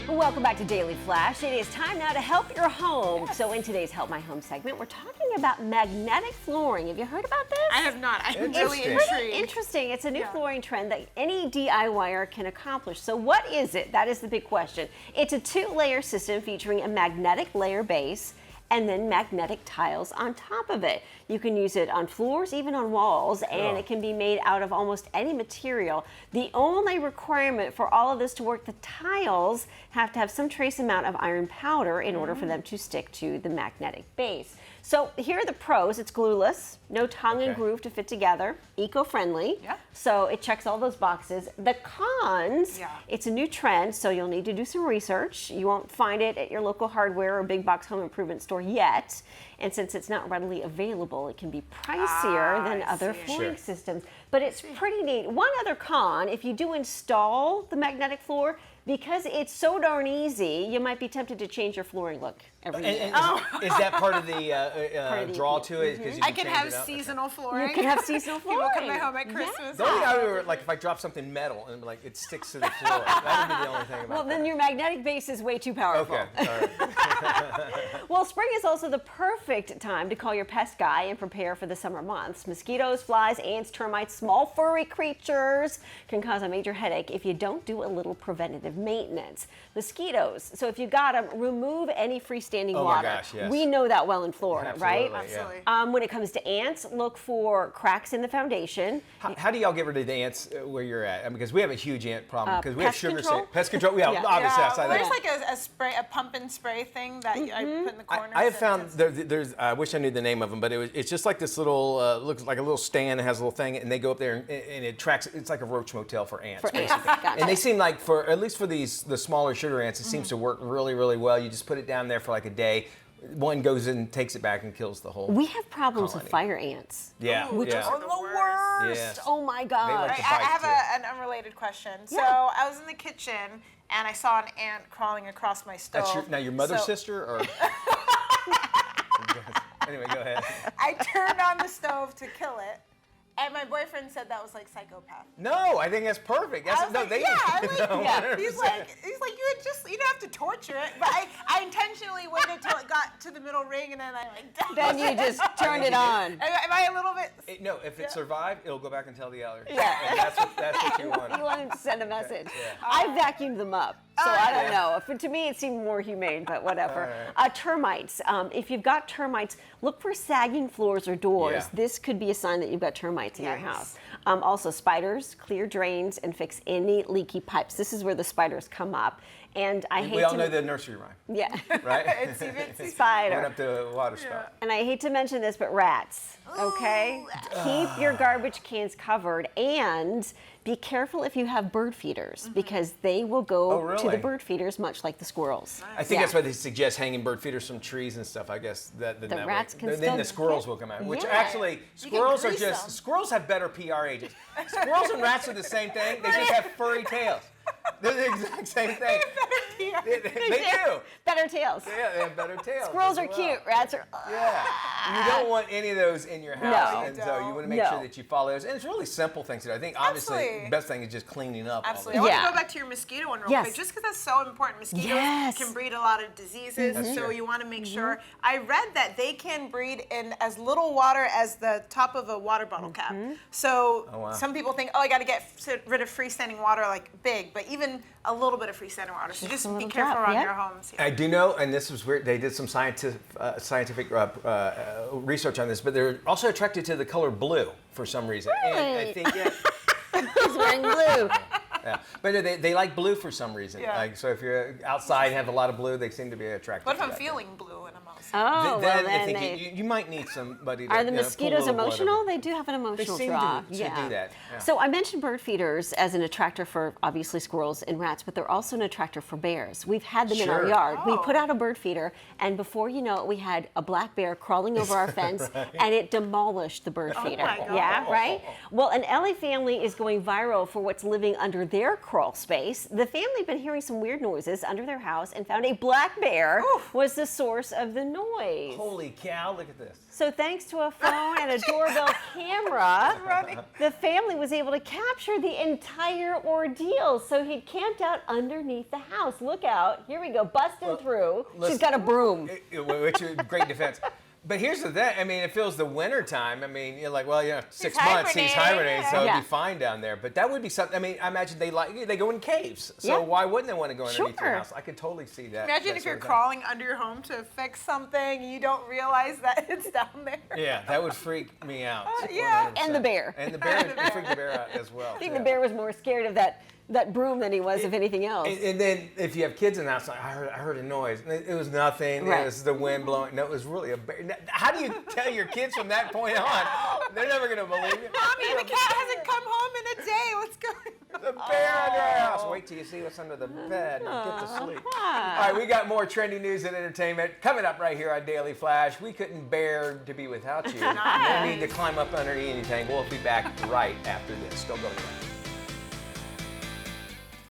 Welcome back to Daily Flash. It is time now to help your home. Yes. So in today's Help My Home segment, we're talking about magnetic flooring. Have you heard about this? I have not. I'm really intrigued. Pretty interesting. It's a new flooring trend that any DIYer can accomplish. So what is it? That is the big question. It's a 2-layer system featuring a magnetic layer base and then magnetic tiles on top of it. You can use it on floors, even on walls, and it can be made out of almost any material. The only requirement for all of this to work, the tiles have to have some trace amount of iron powder in order for them to stick to the magnetic base. So here are the pros. It's glueless, no tongue and groove to fit together, eco-friendly. Yeah. So it checks all those boxes. The cons, it's a new trend, so you'll need to do some research. You won't find it at your local hardware or big box home improvement store yet. And since it's not readily available, it can be pricier than other flooring systems. But it's pretty neat. One other con, if you do install the magnetic floor, because it's so darn easy, you might be tempted to change your flooring look every year. Is that part of the draw to it? Mm-hmm. I can have seasonal flooring. You can have seasonal flooring. People come to my home at Christmas. The only other, like if I drop something metal and like it sticks to the floor, that would be the only thing about then your magnetic base is way too powerful. Okay, all right. Well, spring is also the perfect time to call your pest guy and prepare for the summer months. Mosquitoes, flies, ants, termites, small furry creatures can cause a major headache if you don't do a little preventative maintenance. Mosquitoes, so if you got them, remove any freestanding water. My gosh, yes. We know that well in Florida, right? Absolutely. When it comes to ants, look for cracks in the foundation. How do y'all get rid of the ants where you're at? I mean, because we have a huge ant problem because we have sugar control? pest control. Obviously outside there's that. like a pump and spray thing that I put in the corner. I have found there's. I wish I knew the name of them, but it's just like this little looks like a little stand that has a little thing, and they go up there and it tracks. It's like a roach motel for ants. Gotcha. And they seem like at least for the smaller sugar ants, it seems to work really, really well. You just put it down there for like a day. One goes in, takes it back, and kills the whole. We have problems colony. with fire ants. Yeah, which are the worst. Yes. Oh my God. Like I have an unrelated question. So I was in the kitchen and I saw an ant crawling across my stove. That's your mother's sister, or? Anyway, go ahead. I turned on the stove to kill it. And my boyfriend said that was like psychopath. No, I think that's perfect. He's like, you don't have to torture it. But I intentionally waited till it got to the middle ring, and then I Then you just turned it on. Am I a little bit? No, if it survived, it'll go back and tell the others. Yeah. And that's what you want. You want him to send a message. I vacuumed them up. So I don't know. To me, it seemed more humane, but whatever. Termites. If you've got termites, look for sagging floors or doors. Yeah. This could be a sign that you've got termites in your house. Also, spiders, clear drains, and fix any leaky pipes. This is where the spiders come up. And we all know the nursery rhyme. Yeah. Right? It's spider. Went up to a water spout. And I hate to mention this, but rats. Okay? Keep your garbage cans covered, and be careful if you have bird feeders, because they will go to the bird feeders, much like the squirrels. I think that's why they suggest hanging bird feeders from trees and stuff. I guess that the rats can still. Then the squirrels will come out. Which actually, squirrels are squirrels have better PR agents. Squirrels and rats are the same thing. They just have furry tails. They're the exact same thing. They do. Better tails. Yeah, they have better tails. Squirrels are cute. Rats are. Yeah. You don't want any of those in your house. No. And so you want to make sure that you follow those. And it's really simple things to do. I think obviously the best thing is just cleaning up. Absolutely. I want to go back to your mosquito one real quick, just because that's so important. Mosquitoes can breed a lot of diseases, so you want to make sure. I read that they can breed in as little water as the top of a water bottle cap. So some people think, I got to get rid of freestanding water like big, but even a little bit of freestanding water. So just be careful around your homes. I do know, and this was weird, they did some scientific research on this, but they're also attracted to the color blue for some reason. Really? And I think, He's wearing blue. Yeah. But they like blue for some reason. Like, so if you're outside and have a lot of blue, they seem to be attracted What to if I'm that feeling blue and I'm outside? Oh, then well, I think they... you might need somebody to Are the mosquitoes pull a little emotional? blood They do have an emotional They seem draw. to do that. Yeah. So I mentioned bird feeders as an attractor for obviously squirrels and rats, but they're also an attractor for bears. We've had them in our yard. We put out a bird feeder, and before you know it, we had a black bear crawling over our fence, and it demolished the bird feeder. My God. Yeah, right? Well, an LA family is going viral for what's living under their crawl space. The family had been hearing some weird noises under their house and found a black bear was the source of the noise. Holy cow, look at this. So thanks to a phone and a doorbell camera, the family was able to capture the entire ordeal. So he'd camped out underneath the house. Look out. Here we go, busting through. She's got a broom. Which is great defense. But here's the thing. I mean, it feels the winter time. I mean, you're like, well, 6 months he's hibernating, so it'd be fine down there. But that would be something. I mean, I imagine they go in caves. So why wouldn't they want to go underneath your house? I could totally see that. Imagine if you're crawling under your home to fix something and you don't realize that it's down there. Yeah, that would freak me out. And the bear. And the bear would freak the bear out as well. I think the bear was more scared of that broom than he was of anything else. And then if you have kids in the house, like, I heard a noise. It was nothing. Right. It was the wind blowing. No, it was really a bear. How do you tell your kids from that point on? They're never going to believe it. Mommy, the cat hasn't come home in a day. What's going on? The bear under our house. Wait till you see what's under the bed and get to sleep. All right, we got more trending news and entertainment coming up right here on Daily Flash. We couldn't bear to be without you. No need to climb up underneath anything. We'll be back right after this. Don't go anywhere.